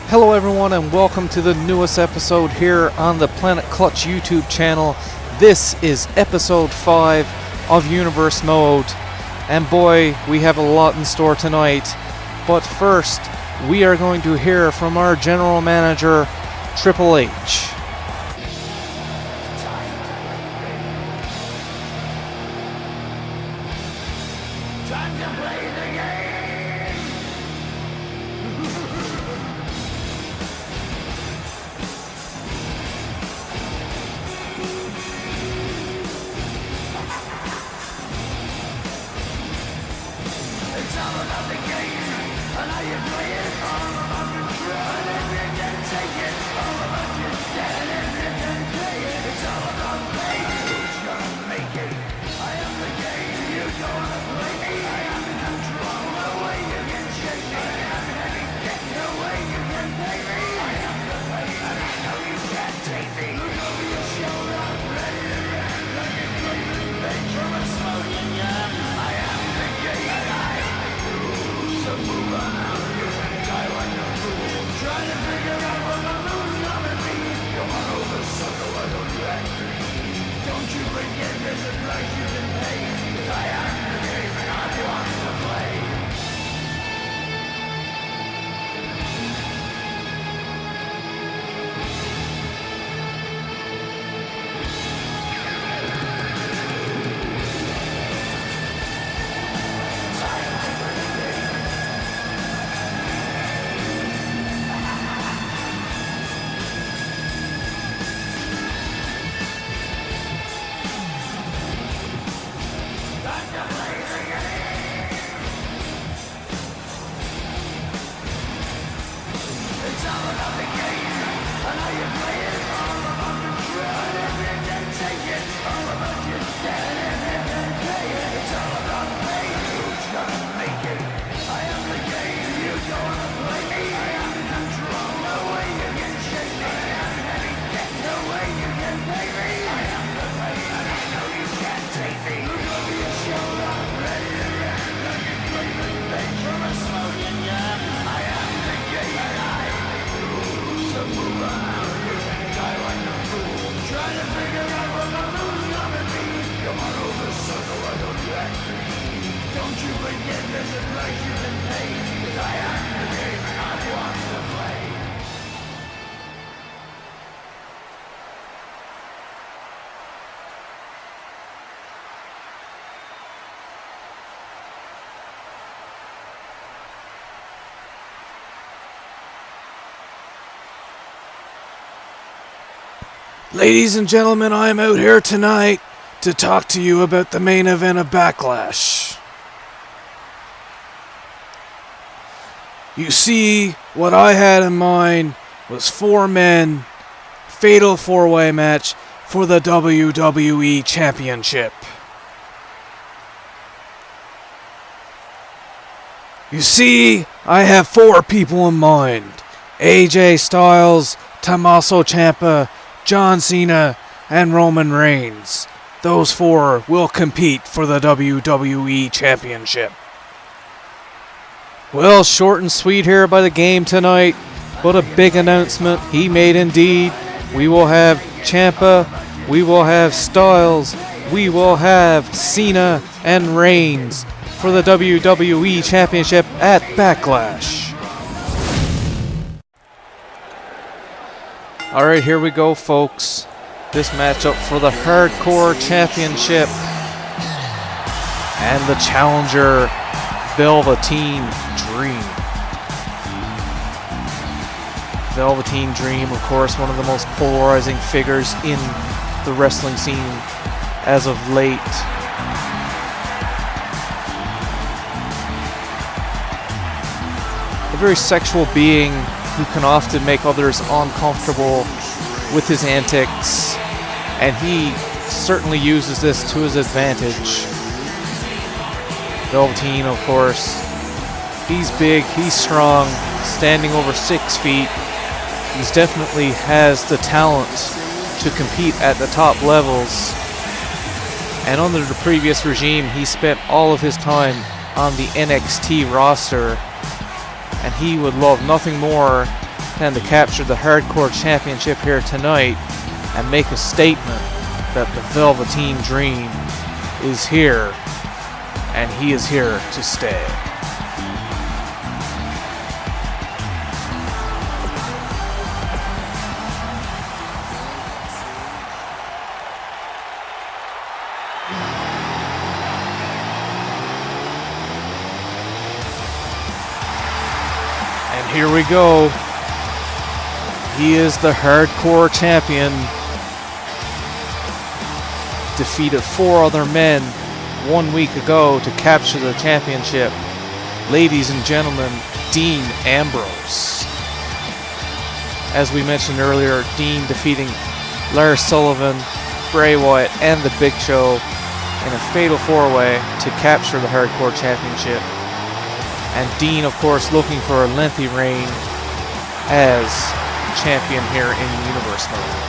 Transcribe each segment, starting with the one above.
Hello everyone and welcome to the newest episode here on the Planet Clutch YouTube channel. This is episode 5 of Universe Mode, and boy, we have a lot in store tonight. But first, we are going to hear from our general manager, Triple H. Ladies and gentlemen, I am out here tonight to talk to you about the main event of Backlash. You see, what I had in mind was 4 men, fatal 4-way match for the WWE Championship. You see, I have 4 people in mind: AJ Styles, Tommaso Ciampa, John Cena, and Roman Reigns. Those 4 will compete for the WWE Championship. Well, short and sweet here by the game tonight, but a big announcement he made indeed. We will have Ciampa, we will have Styles, we will have Cena and Reigns for the WWE Championship at Backlash. Alright, here we go, folks. This matchup for the Hardcore Championship. And the challenger, Velveteen Dream. Velveteen Dream, of course, one of the most polarizing figures in the wrestling scene as of late. A very sexual being who can often make others uncomfortable with his antics, and he certainly uses this to his advantage. Velveteen, of course, he's big, he's strong, standing over 6 feet. He definitely has the talent to compete at the top levels. And under the previous regime, he spent all of his time on the NXT roster, and he would love nothing more than to capture the Hardcore Championship here tonight and make a statement that the Velveteen Dream is here, and he is here to stay. And here we go. He is the Hardcore Champion. Defeated 4 other men 1 week ago to capture the championship. Ladies and gentlemen, Dean Ambrose. As we mentioned earlier, Dean defeating Lars Sullivan, Bray Wyatt, and The Big Show in a fatal 4-way to capture the Hardcore Championship. And Dean, of course, looking for a lengthy reign as champion here in Universe mode.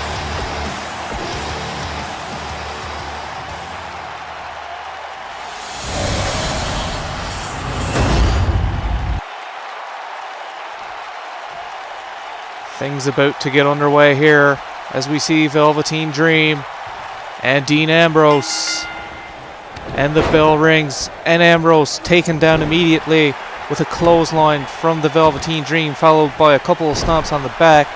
Things about to get underway here as we see Velveteen Dream and Dean Ambrose. And the bell rings, and Ambrose taken down immediately with a clothesline from the Velveteen Dream, followed by a couple of stomps on the back.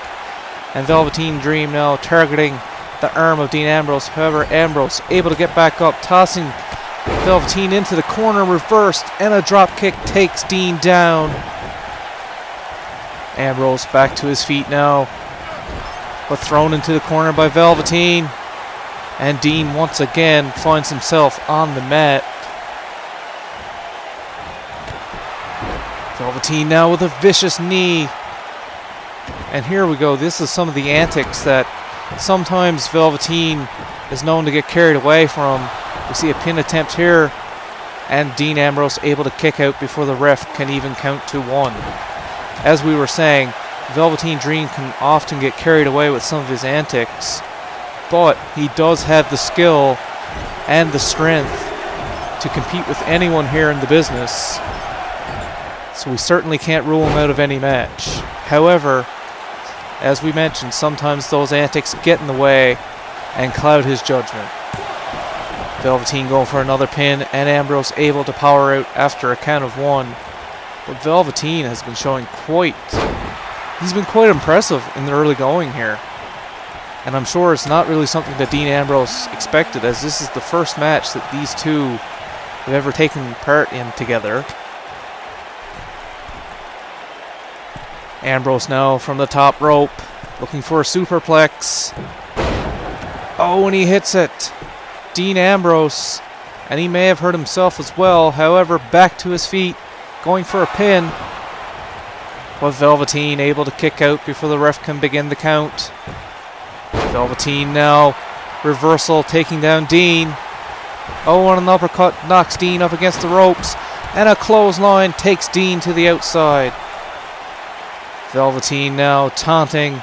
And Velveteen Dream now targeting the arm of Dean Ambrose. However, Ambrose able to get back up, tossing Velveteen into the corner, reversed, and a drop kick takes Dean down. Ambrose back to his feet now, but thrown into the corner by Velveteen. And Dean once again finds himself on the mat. Velveteen now with a vicious knee. And here we go. This is some of the antics that sometimes Velveteen is known to get carried away from. We see a pin attempt here, and Dean Ambrose able to kick out before the ref can even count to 1. As we were saying, Velveteen Dream can often get carried away with some of his antics, but he does have the skill and the strength to compete with anyone here in the business. So we certainly can't rule him out of any match. However, as we mentioned, sometimes those antics get in the way and cloud his judgment. Velveteen going for another pin, and Ambrose able to power out after a count of 1. But Velveteen has been showing he's been quite impressive in the early going here. And I'm sure it's not really something that Dean Ambrose expected, as this is the first match that these two have ever taken part in together. Ambrose now from the top rope, looking for a superplex. Oh, and he hits it. Dean Ambrose, and he may have hurt himself as well. However, back to his feet, going for a pin. But Velveteen able to kick out before the ref can begin the count. Velveteen now, reversal, taking down Dean. Oh, and an uppercut knocks Dean up against the ropes, and a clothesline takes Dean to the outside. Velveteen now taunting,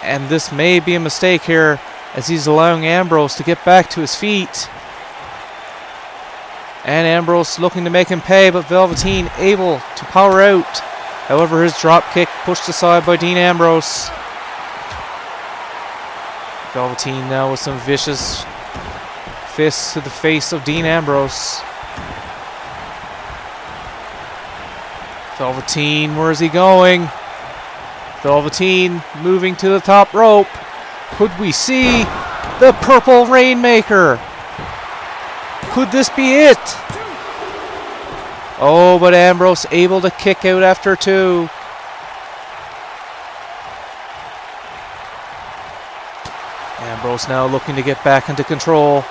and this may be a mistake here as he's allowing Ambrose to get back to his feet. And Ambrose looking to make him pay, but Velveteen able to power out. However, his drop kick pushed aside by Dean Ambrose. Velveteen now with some vicious fists to the face of Dean Ambrose. Velveteen, where is he going? Velveteen moving to the top rope. Could we see the Purple Rainmaker? Could this be it? Oh, but Ambrose able to kick out after 2. Ambrose now looking to get back into control.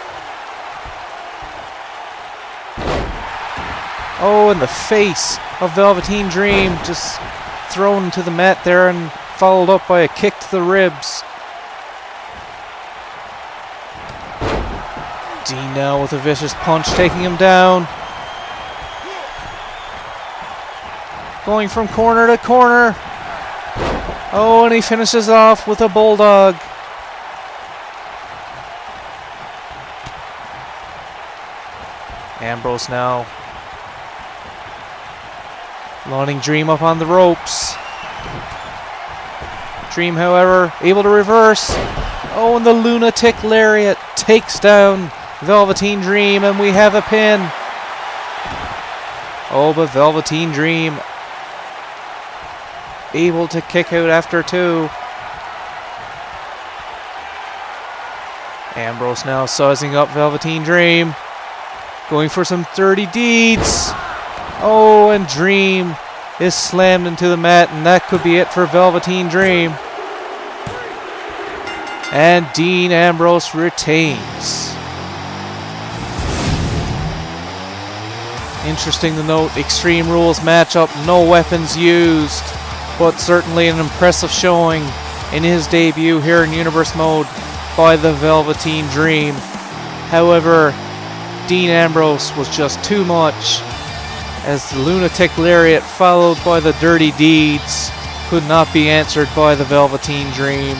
Oh, in the face of Velveteen Dream, just thrown to the mat there and followed up by a kick to the ribs. Dean now with a vicious punch, taking him down. Going from corner to corner. Oh, and he finishes off with a bulldog. Ambrose now lining Dream up on the ropes. Dream, however, able to reverse. Oh, and the lunatic lariat takes down Velveteen Dream, and we have a pin. Oh, but Velveteen Dream able to kick out after 2. Ambrose now sizing up Velveteen Dream, going for some dirty deeds. Oh, and Dream is slammed into the mat, and that could be it for Velveteen Dream. And Dean Ambrose retains. Interesting to note, Extreme Rules matchup, no weapons used, but certainly an impressive showing in his debut here in Universe Mode by the Velveteen Dream. However, Dean Ambrose was just too much, as the lunatic lariat followed by the dirty deeds could not be answered by the Velveteen Dream.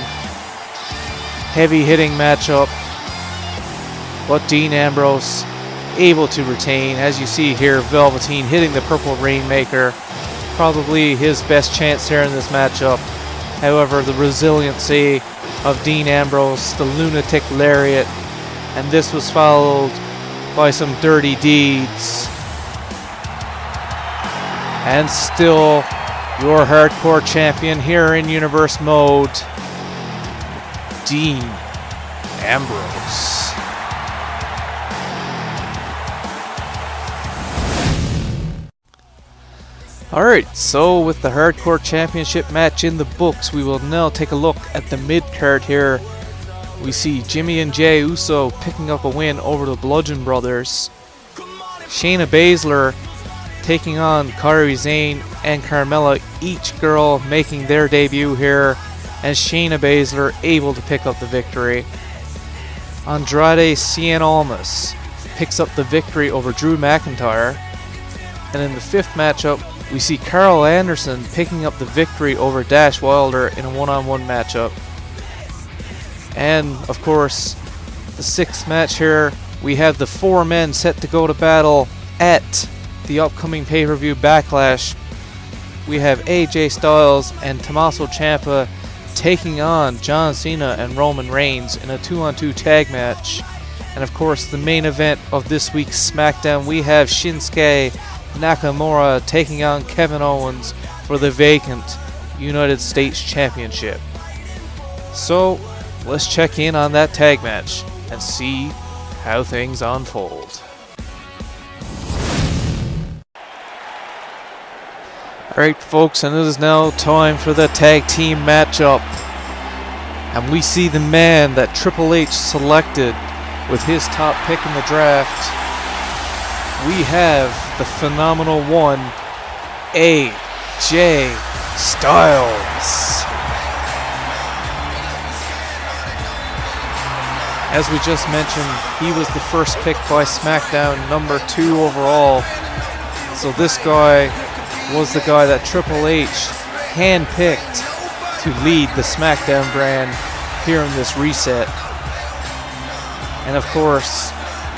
Heavy hitting matchup, but Dean Ambrose able to retain. As you see here, Velveteen hitting the Purple Rainmaker, probably his best chance here in this matchup. However, the resiliency of Dean Ambrose, the lunatic lariat, and this was followed by some dirty deeds. And still your hardcore champion here in Universe Mode, Dean Ambrose. Alright, so with the Hardcore Championship match in the books, we will now take a look at the mid-card here. We see Jimmy and Jey Uso picking up a win over the Bludgeon Brothers. Shayna Baszler taking on Kairi Sane and Carmella, each girl making their debut here, and Shayna Baszler able to pick up the victory. Andrade Cien Almas picks up the victory over Drew McIntyre. And in the 5th matchup, we see Carl Anderson picking up the victory over Dash Wilder in a one-on-one matchup. And of course, the 6th match here, we have the 4 men set to go to battle at the upcoming pay-per-view Backlash. We have AJ Styles and Tommaso Ciampa taking on John Cena and Roman Reigns in a 2-on-2 tag match. And of course, the main event of this week's SmackDown, we have Shinsuke Nakamura taking on Kevin Owens for the vacant United States Championship. So let's check in on that tag match and see how things unfold. Alright folks, and it is now time for the tag team matchup. And we see the man that Triple H selected with his top pick in the draft. We have the phenomenal one, AJ Styles. As we just mentioned, he was the first pick by SmackDown, number 2 overall. So this guy was the guy that Triple H handpicked to lead the SmackDown brand here in this reset. And of course,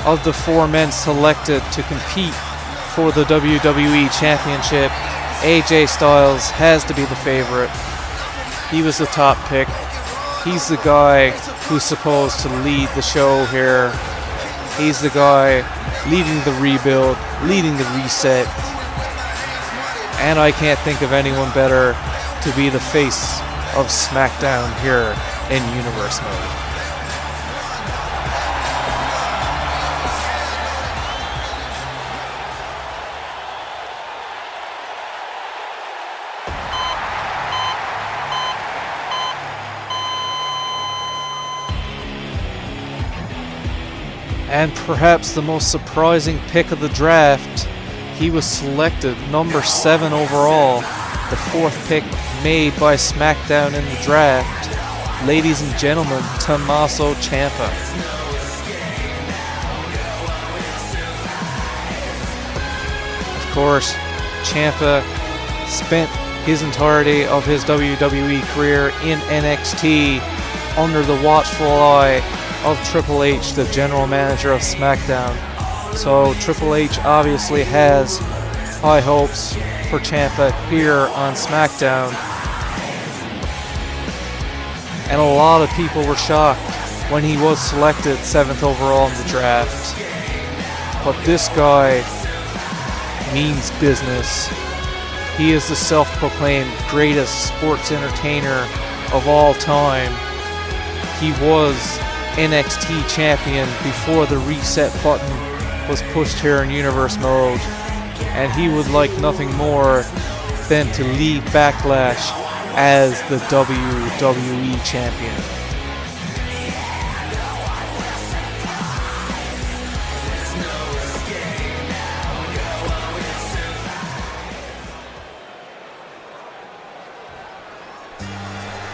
of the 4 men selected to compete for the WWE Championship, AJ Styles has to be the favorite. He was the top pick. He's the guy who's supposed to lead the show here. He's the guy leading the rebuild, leading the reset. And I can't think of anyone better to be the face of SmackDown here in Universe Mode. And perhaps the most surprising pick of the draft, he was selected number 7 overall, the 4th pick made by SmackDown in the draft. Ladies and gentlemen, Tommaso Ciampa. Of course, Ciampa spent his entirety of his WWE career in NXT under the watchful eye of Triple H, the general manager of SmackDown. So Triple H obviously has high hopes for Ciampa here on SmackDown. and a lot of people were shocked when he was selected 7th overall in the draft. But this guy means business. He is the self-proclaimed greatest sports entertainer of all time. He was NXT champion before the reset button was pushed here in Universe mode, and he would like nothing more than to leave Backlash as the WWE champion.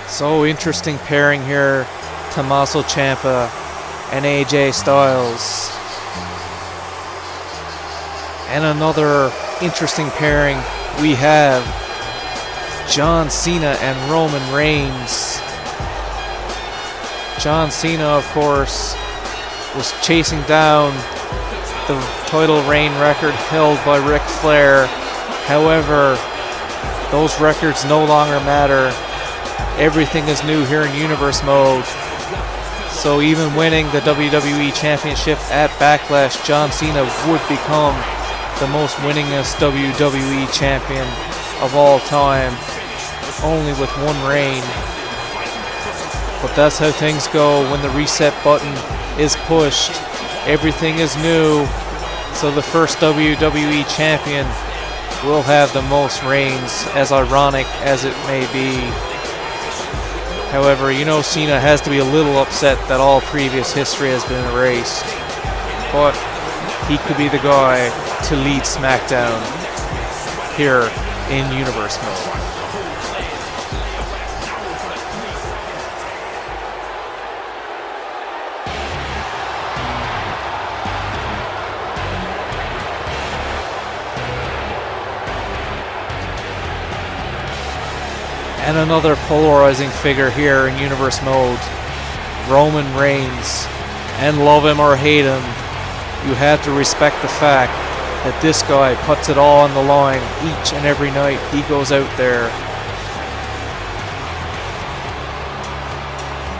So interesting pairing here, Tommaso Ciampa and AJ Styles. And another interesting pairing, we have John Cena and Roman Reigns. John Cena, of course, was chasing down the title reign record held by Ric Flair. However, those records no longer matter. Everything is new here in Universe mode. So even winning the WWE Championship at Backlash, John Cena would become the most winningest WWE champion of all time, only with one reign. But that's how things go when the reset button is pushed. Everything is new, so the first WWE champion will have the most reigns, as ironic as it may be. However, you know Cena has to be a little upset that all previous history has been erased. But he could be the guy to lead SmackDown here in Universe mode. And another polarizing figure here in Universe mode, Roman Reigns. And love him or hate him, you have to respect the fact that this guy puts it all on the line each and every night he goes out there.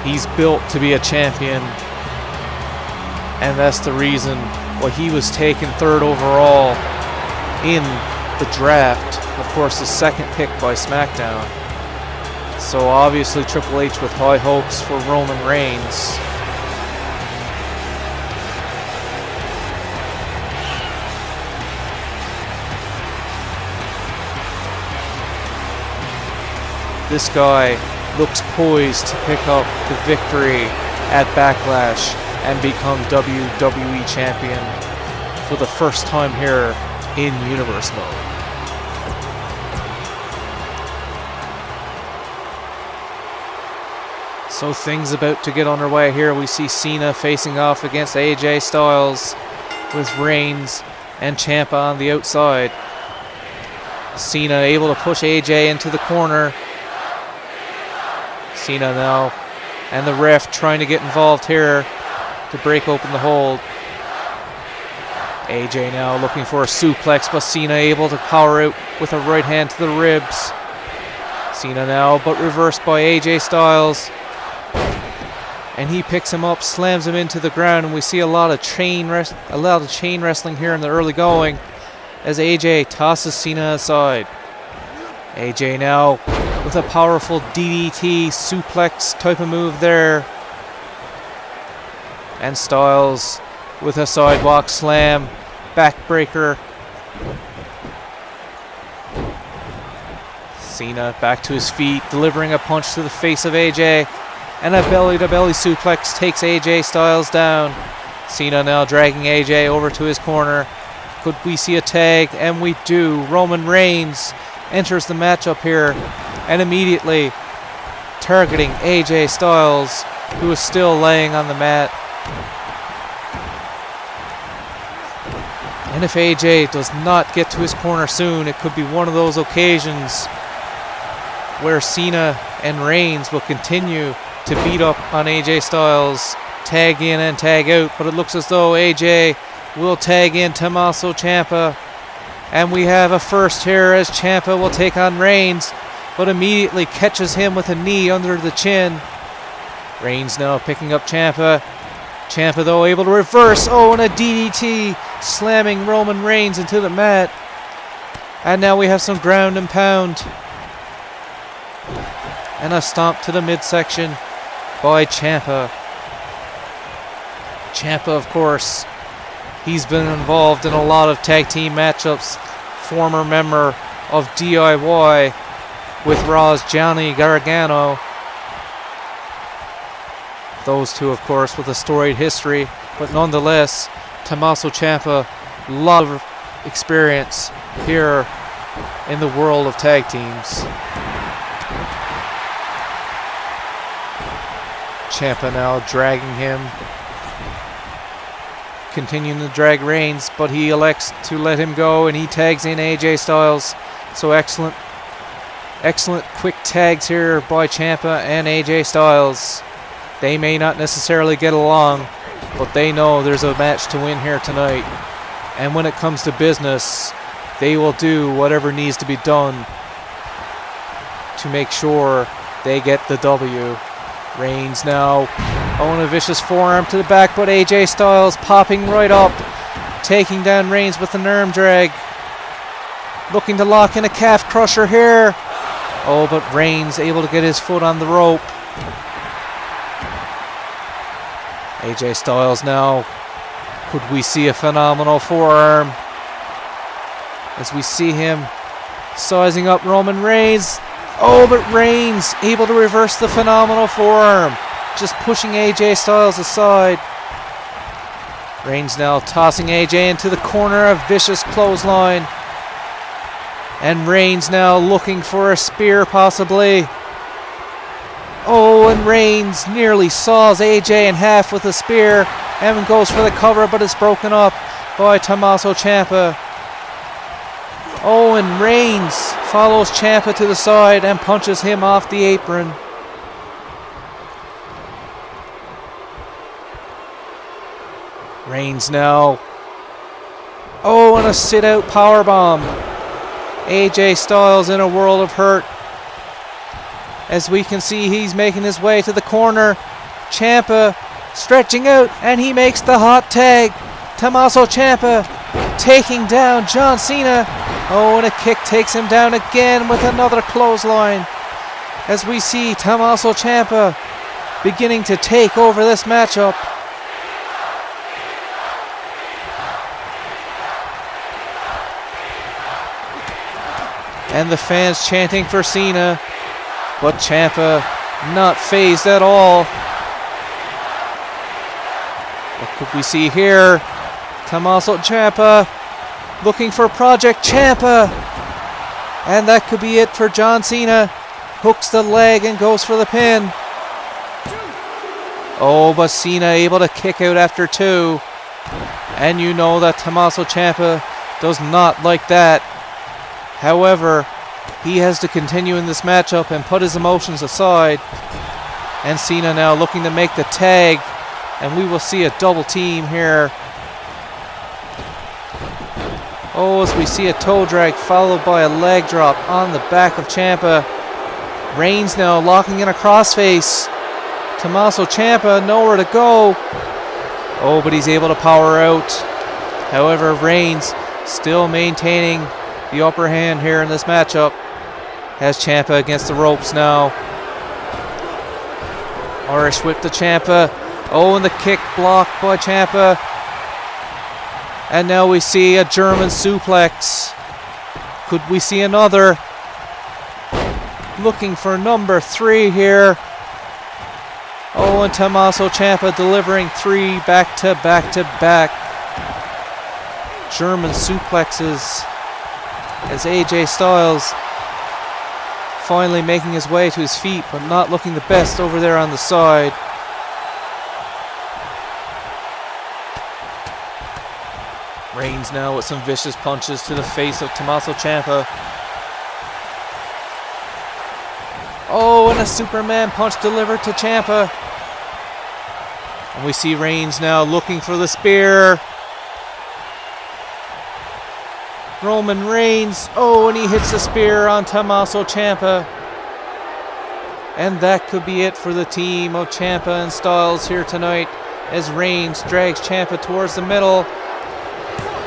He's built to be a champion, and that's the reason why he was taken 3rd overall in the draft. Of course, the 2nd pick by SmackDown. So obviously Triple H with high hopes for Roman Reigns. This guy looks poised to pick up the victory at Backlash and become WWE champion for the first time here in Universe mode. So things about to get underway here. We see Cena facing off against AJ Styles with Reigns and Ciampa on the outside. Cena able to push AJ into the corner. Cena now, and the ref trying to get involved here to break open the hold. AJ now looking for a suplex, but Cena able to power out with a right hand to the ribs. Cena now, but reversed by AJ Styles. And he picks him up, slams him into the ground, and we see a lot of chain wrestling here in the early going as AJ tosses Cena aside. AJ now with a powerful DDT suplex type of move there. And Styles with a sidewalk slam, backbreaker. Cena back to his feet, delivering a punch to the face of AJ. And a belly-to-belly suplex takes AJ Styles down. Cena now dragging AJ over to his corner. Could we see a tag? And we do. Roman Reigns enters the matchup here and immediately targeting AJ Styles, who is still laying on the mat. And if AJ does not get to his corner soon, it could be one of those occasions where Cena and Reigns will continue to beat up on AJ Styles, tag in and tag out, but it looks as though AJ will tag in Tommaso Ciampa, and we have a first here as Ciampa will take on Reigns, but immediately catches him with a knee under the chin. Reigns now picking up Ciampa. Ciampa though able to reverse. Oh, and a DDT slamming Roman Reigns into the mat. And now we have some ground and pound. And a stomp to the midsection by Ciampa. Ciampa, of course, he's been involved in a lot of tag team matchups. Former member of DIY with Raw's Johnny Gargano. Those two, of course, with a storied history, but nonetheless, Tommaso Ciampa, a lot of experience here in the world of tag teams. Ciampa now dragging him, continuing to drag Reigns, but he elects to let him go, and he tags in AJ Styles. So excellent quick tags here by Ciampa and AJ Styles. They may not necessarily get along, but they know there's a match to win here tonight. And when it comes to business, they will do whatever needs to be done to make sure they get the W. Reigns now, and a vicious forearm to the back, but AJ Styles popping right up, taking down Reigns with an arm drag. Looking to lock in a calf crusher here. Oh, but Reigns able to get his foot on the rope. AJ Styles now. Could we see a phenomenal forearm? As we see him sizing up Roman Reigns. Oh, but Reigns able to reverse the phenomenal forearm. Just pushing AJ Styles aside. Reigns now tossing AJ into the corner, a vicious clothesline. And Reigns now looking for a spear possibly. Oh, and Reigns nearly saws AJ in half with a spear. And goes for the cover, but it's broken up by Tommaso Ciampa. Oh, and Reigns follows Ciampa to the side and punches him off the apron. Reigns now. Oh, and a sit-out powerbomb. AJ Styles in a world of hurt. As we can see, he's making his way to the corner. Ciampa stretching out, and he makes the hot tag. Tommaso Ciampa taking down John Cena. Oh, and a kick takes him down again with another clothesline. As we see Tommaso Ciampa beginning to take over this matchup. And the fans chanting for Cena, but Ciampa not phased at all. What could we see here? Tommaso Ciampa looking for Project Ciampa. And that could be it for John Cena. Hooks the leg and goes for the pin. Oh, but Cena able to kick out after two. And you know that Tommaso Ciampa does not like that. However, he has to continue in this matchup and put his emotions aside. And Cena now looking to make the tag. And we will see a double team here. Oh, as we see a toe drag followed by a leg drop on the back of Ciampa. Reigns now locking in a crossface. Tommaso Ciampa nowhere to go. Oh, but he's able to power out. However, Reigns still maintaining the upper hand here in this matchup. Has Ciampa against the ropes now. Irish whip to Ciampa. Oh, and the kick blocked by Ciampa. And now we see a German suplex. Could we see another? Looking for number 3 here. Oh, and Tommaso Ciampa delivering 3 back-to-back-to-back German suplexes. As AJ Styles finally making his way to his feet, but not looking the best over there on the side. Reigns now with some vicious punches to the face of Tommaso Ciampa. Oh, and a Superman punch delivered to Ciampa. And we see Reigns now looking for the spear. Roman Reigns, oh, and he hits the spear on Tommaso Ciampa. And that could be it for the team of Ciampa and Styles here tonight, as Reigns drags Ciampa towards the middle.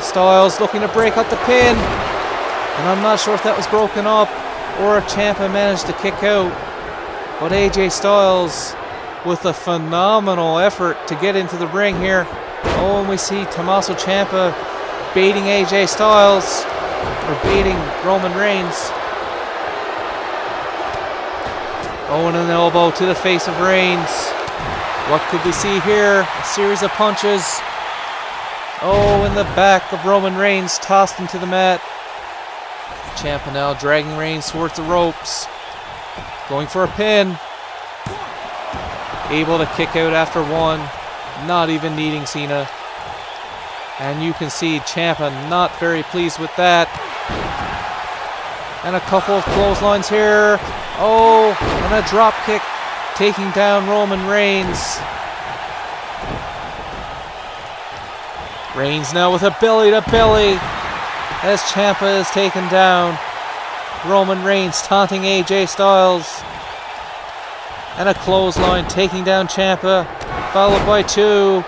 Styles looking to break up the pin, and I'm not sure if that was broken up or if Ciampa managed to kick out. But AJ Styles with a phenomenal effort to get into the ring here. Oh, and we see Tommaso Ciampa baiting AJ Styles, or baiting Roman Reigns. Oh, and an elbow to the face of Reigns. What could we see here? A series of punches. Oh, in the back of Roman Reigns, tossed into the mat. Ciampa now dragging Reigns towards the ropes. Going for a pin. Able to kick out after one. Not even needing Cena. And you can see Ciampa not very pleased with that. And a couple of clotheslines here. Oh, and a drop kick taking down Roman Reigns. Reigns now with a belly to belly as Ciampa is taken down. Roman Reigns taunting AJ Styles. And a clothesline taking down Ciampa, followed by two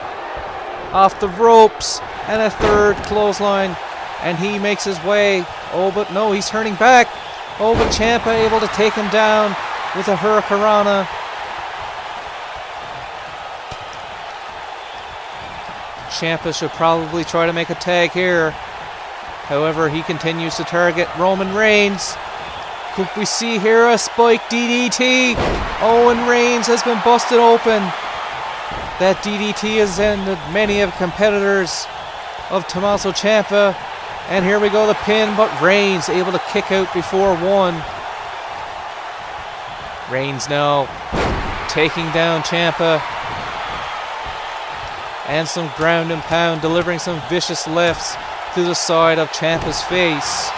off the ropes, and a third clothesline, and he makes his way. Oh, but no, he's turning back. Oh, but Ciampa able to take him down with a hurricanrana. Ciampa should probably try to make a tag here. However, he continues to target Roman Reigns. Could we see here a spike DDT? Oh, and Reigns has been busted open. That DDT has ended many of competitors of Tommaso Ciampa. And here we go, the pin, but Reigns able to kick out before one. Reigns now taking down Ciampa. And some ground and pound, delivering some vicious lefts to the side of Ciampa's face.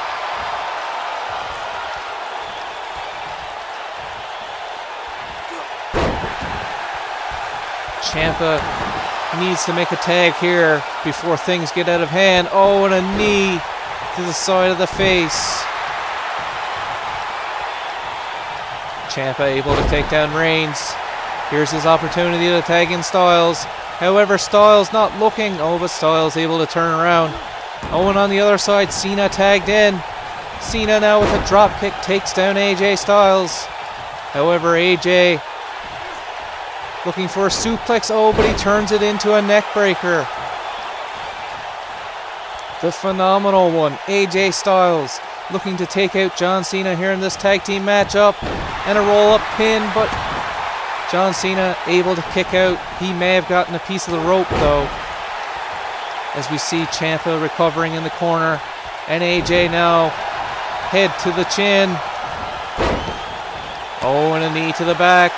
Ciampa needs to make a tag here before things get out of hand. Oh, and a knee to the side of the face. Ciampa able to take down Reigns. Here's his opportunity to tag in Styles. However, Styles not looking. Oh, but Styles able to turn around. Oh, and on the other side, Cena tagged in. Cena now with a drop kick takes down AJ Styles. However, AJ looking for a suplex. Oh, but he turns it into a neck breaker. The phenomenal one, AJ Styles, looking to take out John Cena here in this tag team matchup. And a roll-up pin, but John Cena able to kick out. He may have gotten a piece of the rope, though. As we see Ciampa recovering in the corner. And AJ now head to the chin. Oh, and a knee to the back.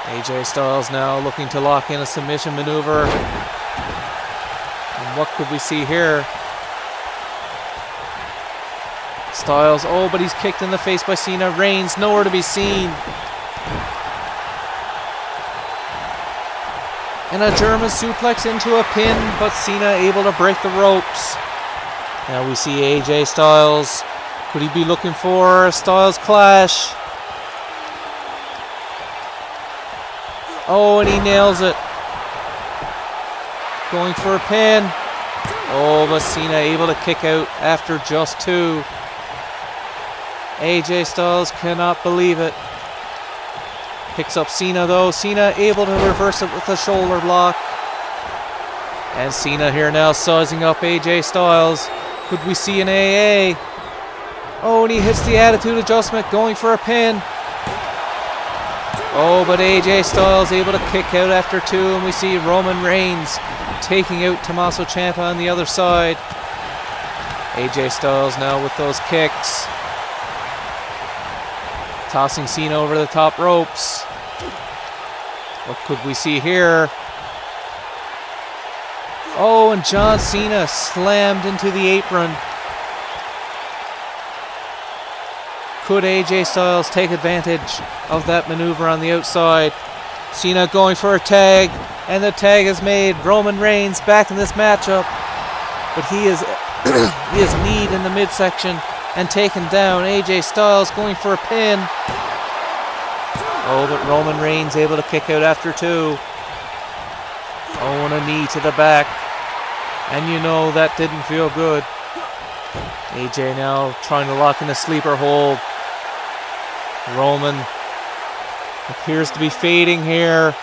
AJ Styles now looking to lock in a submission maneuver. And what could we see here? Styles, oh, but he's kicked in the face by Cena. Reigns nowhere to be seen. And a German suplex into a pin, but Cena able to break the ropes. Now we see AJ Styles. Could he be looking for a Styles clash? Oh, and he nails it. Going for a pin. Oh, but Cena able to kick out after just two. AJ Styles cannot believe it. Picks up Cena though. Cena able to reverse it with a shoulder block. And Cena here now sizing up AJ Styles. Could we see an AA? Oh, and he hits the attitude adjustment, going for a pin. Oh, but AJ Styles able to kick out after two, and we see Roman Reigns taking out Tommaso Ciampa on the other side. AJ Styles now with those kicks. Tossing Cena over the top ropes. What could we see here? Oh, and John Cena slammed into the apron. Could AJ Styles take advantage of that maneuver on the outside? Cena going for a tag, and the tag is made. Roman Reigns back in this matchup, but he is He is kneed in the midsection and taken down. AJ Styles going for a pin. Oh, but Roman Reigns able to kick out after 2. Oh, and a knee to the back. And you know that didn't feel good. AJ now trying to lock in a sleeper hold. Roman appears to be fading here.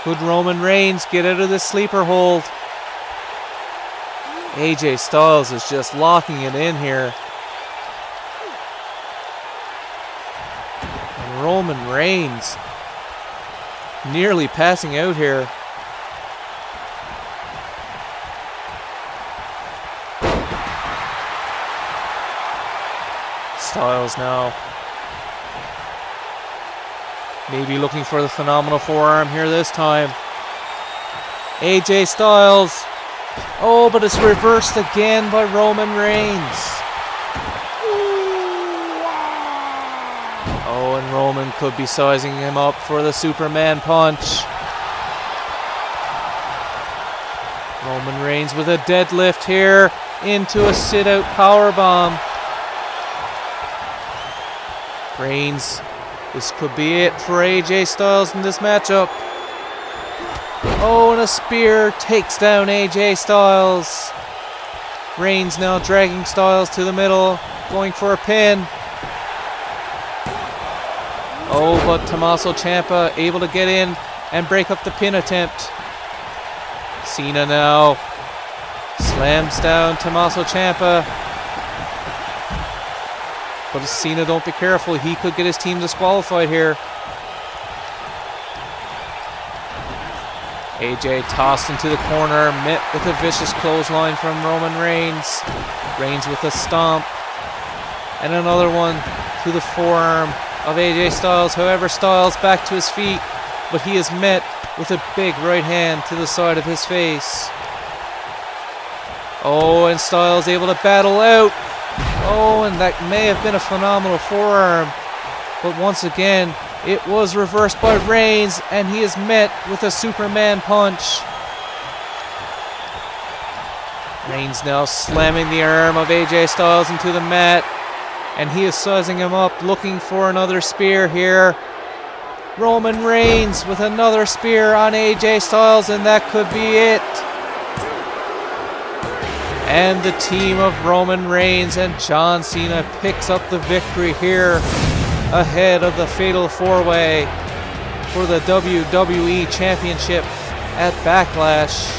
Could Roman Reigns get out of this sleeper hold? AJ Styles is just locking it in here. And Roman Reigns nearly passing out here. Styles now maybe looking for the phenomenal forearm here this time. AJ Styles. Oh, but it's reversed again by Roman Reigns. Oh, and Roman could be sizing him up for the Superman punch. Roman Reigns with a deadlift here into a sit-out powerbomb. Reigns, this could be it for AJ Styles in this matchup. Oh, and a spear takes down AJ Styles. Reigns now dragging Styles to the middle, going for a pin. Oh, but Tommaso Ciampa able to get in and break up the pin attempt. Cena now slams down Tommaso Ciampa. But if Cena don't be careful, he could get his team disqualified here. AJ tossed into the corner, met with a vicious clothesline from Roman Reigns. Reigns with a stomp. And another one to the forearm of AJ Styles. However, Styles back to his feet, but he is met with a big right hand to the side of his face. Oh, and Styles able to battle out. Oh, and that may have been a phenomenal forearm, but once again, it was reversed by Reigns, and he is met with a Superman punch. Reigns now slamming the arm of AJ Styles into the mat, and he is sizing him up, looking for another spear here. Roman Reigns with another spear on AJ Styles, and that could be it. And the team of Roman Reigns and John Cena picks up the victory here ahead of the Fatal 4-Way for the WWE Championship at Backlash.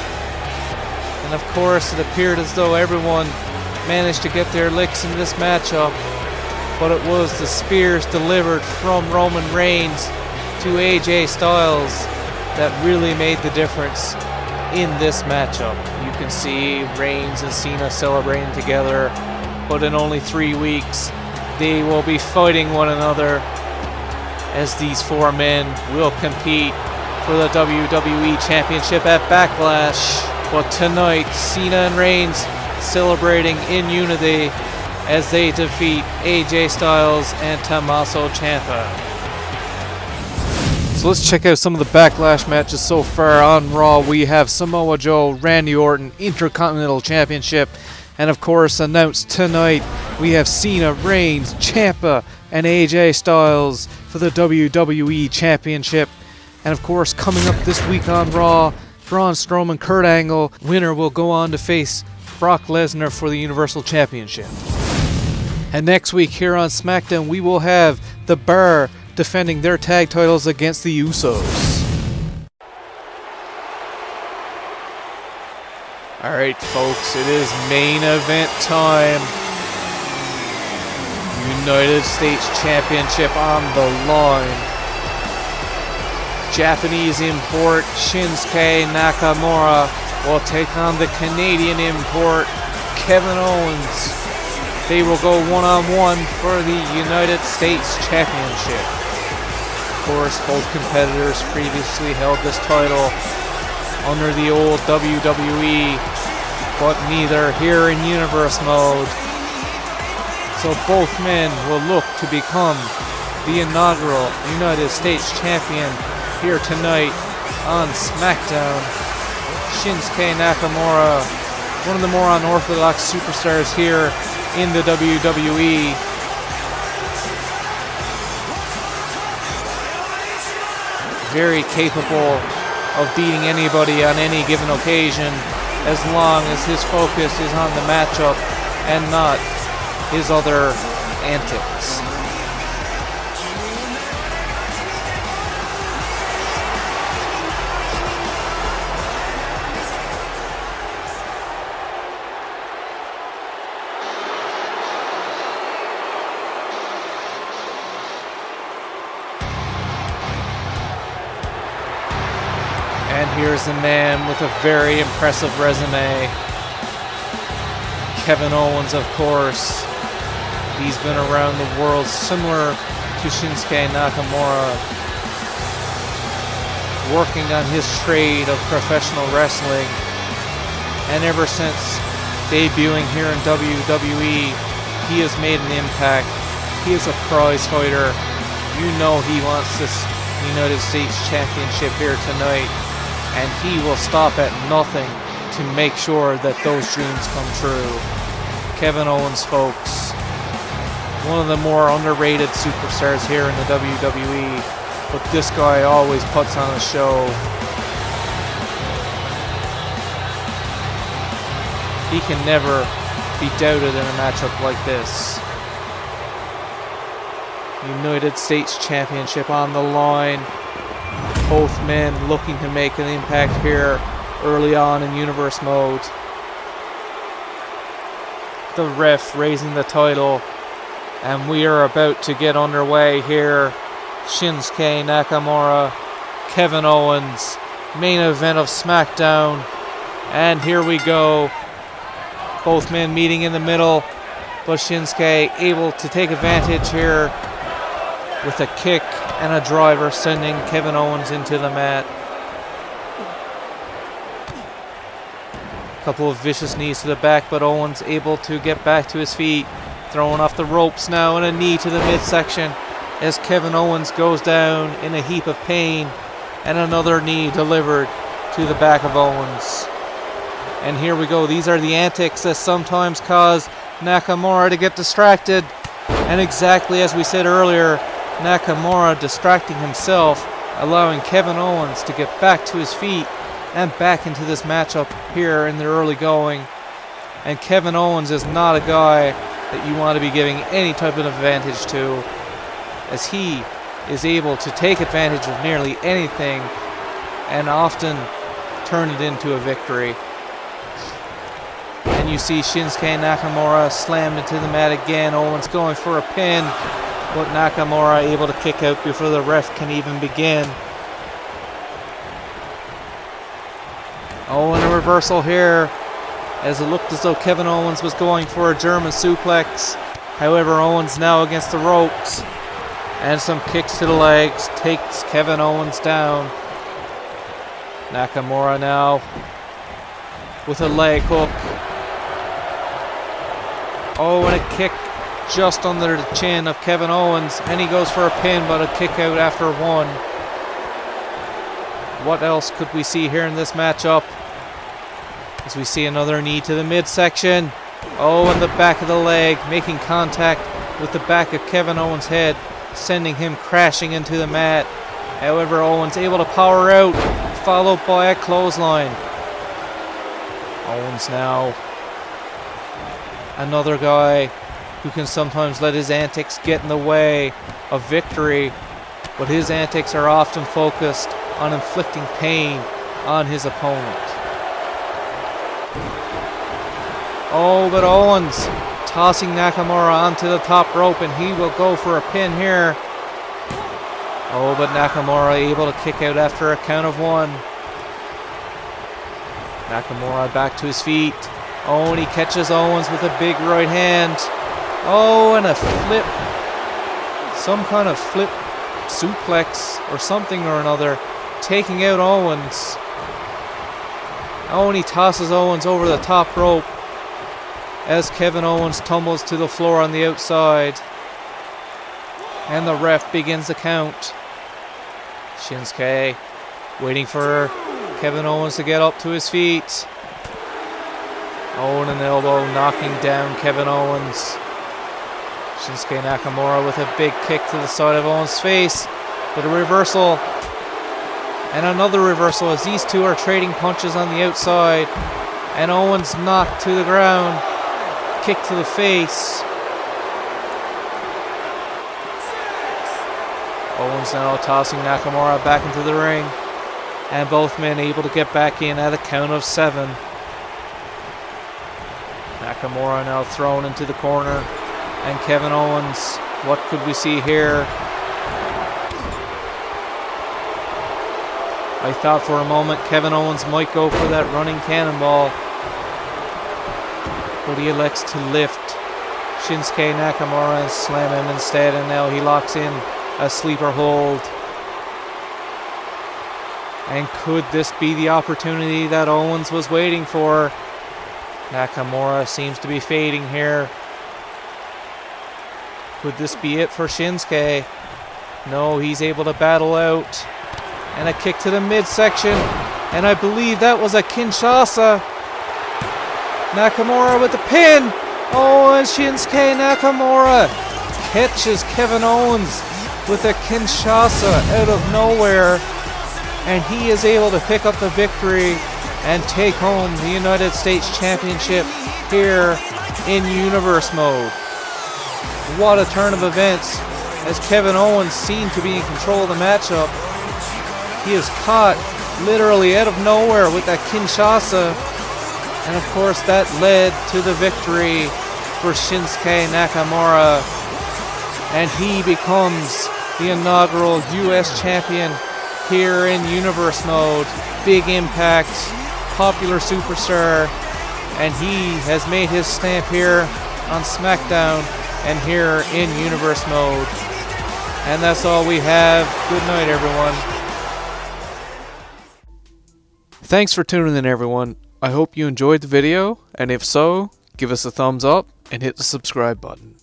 And of course, it appeared as though everyone managed to get their licks in this matchup, but it was the spears delivered from Roman Reigns to AJ Styles that really made the difference in this matchup. You can see Reigns and Cena celebrating together, but in only 3 weeks they will be fighting one another, as these 4 men will compete for the WWE Championship at Backlash. But tonight, Cena and Reigns celebrating in unity as they defeat AJ Styles and Tommaso Ciampa. So let's check out some of the Backlash matches so far on Raw. We have Samoa Joe, Randy Orton, Intercontinental Championship. And of course, announced tonight, we have Cena, Reigns, Ciampa, and AJ Styles for the WWE Championship. And of course, coming up this week on Raw, Braun Strowman, Kurt Angle. Winner will go on to face Brock Lesnar for the Universal Championship. And next week here on SmackDown, we will have The Bar defending their tag titles against the Usos. Alright folks, it is main event time. United States Championship on the line. Japanese import Shinsuke Nakamura will take on the Canadian import Kevin Owens. They will go one-on-one for the United States Championship. Of course, both competitors previously held this title under the old WWE, but neither here in Universe mode. So both men will look to become the inaugural United States Champion here tonight on SmackDown. Shinsuke Nakamura one of the more unorthodox superstars here in the WWE. Very capable of beating anybody on any given occasion, as long as his focus is on the matchup and not his other antics. And here's the man with a very impressive resume. Kevin Owens, of course. He's been around the world similar to Shinsuke Nakamura, working on his trade of professional wrestling. And ever since debuting here in WWE, he has made an impact. He is a prize fighter. You know he wants this United States Championship here tonight. And he will stop at nothing to make sure that those dreams come true. Kevin Owens, folks. One of the more underrated superstars here in the WWE. But this guy always puts on a show. He can never be doubted in a matchup like this. United States Championship on the line. Both men looking to make an impact here early on in Universe mode. The ref raising the title, and we are about to get underway here. Shinsuke Nakamura, Kevin Owens, main event of SmackDown, and here we go. Both men meeting in the middle, but Shinsuke able to take advantage here with a kick and a driver, sending Kevin Owens into the mat. A couple of vicious knees to the back, but Owens able to get back to his feet. Throwing off the ropes now, and a knee to the midsection as Kevin Owens goes down in a heap of pain, and another knee delivered to the back of Owens. And here we go. These are the antics that sometimes cause Nakamura to get distracted. And exactly as we said earlier, Nakamura distracting himself, allowing Kevin Owens to get back to his feet and back into this matchup here in the early going. And Kevin Owens is not a guy that you want to be giving any type of advantage to, as he is able to take advantage of nearly anything and often turn it into a victory. And you see Shinsuke Nakamura slammed into the mat again. Owens going for a pin, but Nakamura able to kick out before the ref can even begin. Oh, and a reversal here, as it looked as though Kevin Owens was going for a German suplex. However, Owens now against the ropes, and some kicks to the legs takes Kevin Owens down. Nakamura now with a leg hook. Oh, and a kick just under the chin of Kevin Owens, and he goes for a pin, but a kick out after one. What else could we see here in this matchup? As we see another knee to the midsection. Oh, and the back of the leg making contact with the back of Kevin Owens' head, sending him crashing into the mat. However, Owens able to power out, followed by a clothesline. Owens now, another guy who can sometimes let his antics get in the way of victory, but his antics are often focused on inflicting pain on his opponent. Oh, but Owens tossing Nakamura onto the top rope, and he will go for a pin here. Oh, but Nakamura able to kick out after a count of one. Nakamura back to his feet. Oh, and he catches Owens with a big right hand. Oh, and a flip. Some kind of flip suplex or something or another, taking out Owens. Oh, and he tosses Owens over the top rope as Kevin Owens tumbles to the floor on the outside. And the ref begins the count. Shinsuke waiting for Kevin Owens to get up to his feet. Oh, and an elbow knocking down Kevin Owens. Shinsuke Nakamura with a big kick to the side of Owens' face. With a reversal. And another reversal as these two are trading punches on the outside. And Owens knocked to the ground. Kick to the face. Owens now tossing Nakamura back into the ring. And both men able to get back in at a count of 7. Nakamura now thrown into the corner. And Kevin Owens, what could we see here? I thought for a moment Kevin Owens might go for that running cannonball. But he elects to lift Shinsuke Nakamura and slam him instead. And now he locks in a sleeper hold. And could this be the opportunity that Owens was waiting for? Nakamura seems to be fading here. Could this be it for Shinsuke? No, he's able to battle out. And a kick to the midsection. And I believe that was a Kinshasa. Nakamura with the pin. Oh, and Shinsuke Nakamura catches Kevin Owens with a Kinshasa out of nowhere. And he is able to pick up the victory and take home the United States Championship here in Universe Mode. What a turn of events as Kevin Owens seemed to be in control of the matchup. He is caught literally out of nowhere with that Kinshasa. And of course that led to the victory for Shinsuke Nakamura. And he becomes the inaugural US champion here in Universe Mode. Big Impact, popular superstar. And he has made his stamp here on SmackDown and here in Universe Mode. And that's all we have. Good night, everyone. Thanks for tuning in, everyone. I hope you enjoyed the video, and if so, give us a thumbs up and hit the subscribe button.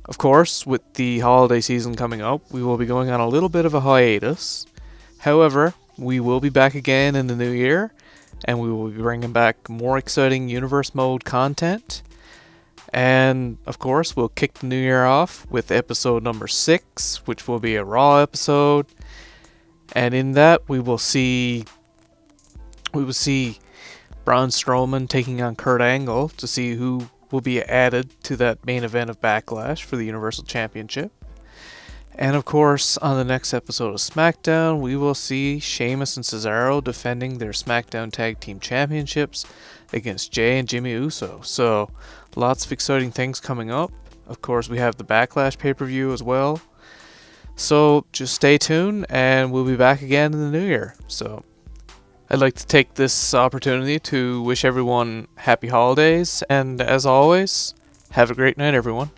Of course, with the holiday season coming up, we will be going on a little bit of a hiatus. However, we will be back again in the new year, and we will be bringing back more exciting Universe Mode content. And, of course, we'll kick the new year off with episode number 6, which will be a Raw episode. And in that, we will see Braun Strowman taking on Kurt Angle to see who will be added to that main event of Backlash for the Universal Championship. And of course, on the next episode of SmackDown, we will see Sheamus and Cesaro defending their SmackDown Tag Team Championships against Jay and Jimmy Uso. So, lots of exciting things coming up. Of course, we have the Backlash pay-per-view as well. So, just stay tuned, and we'll be back again in the new year. So, I'd like to take this opportunity to wish everyone happy holidays, and as always, have a great night, everyone.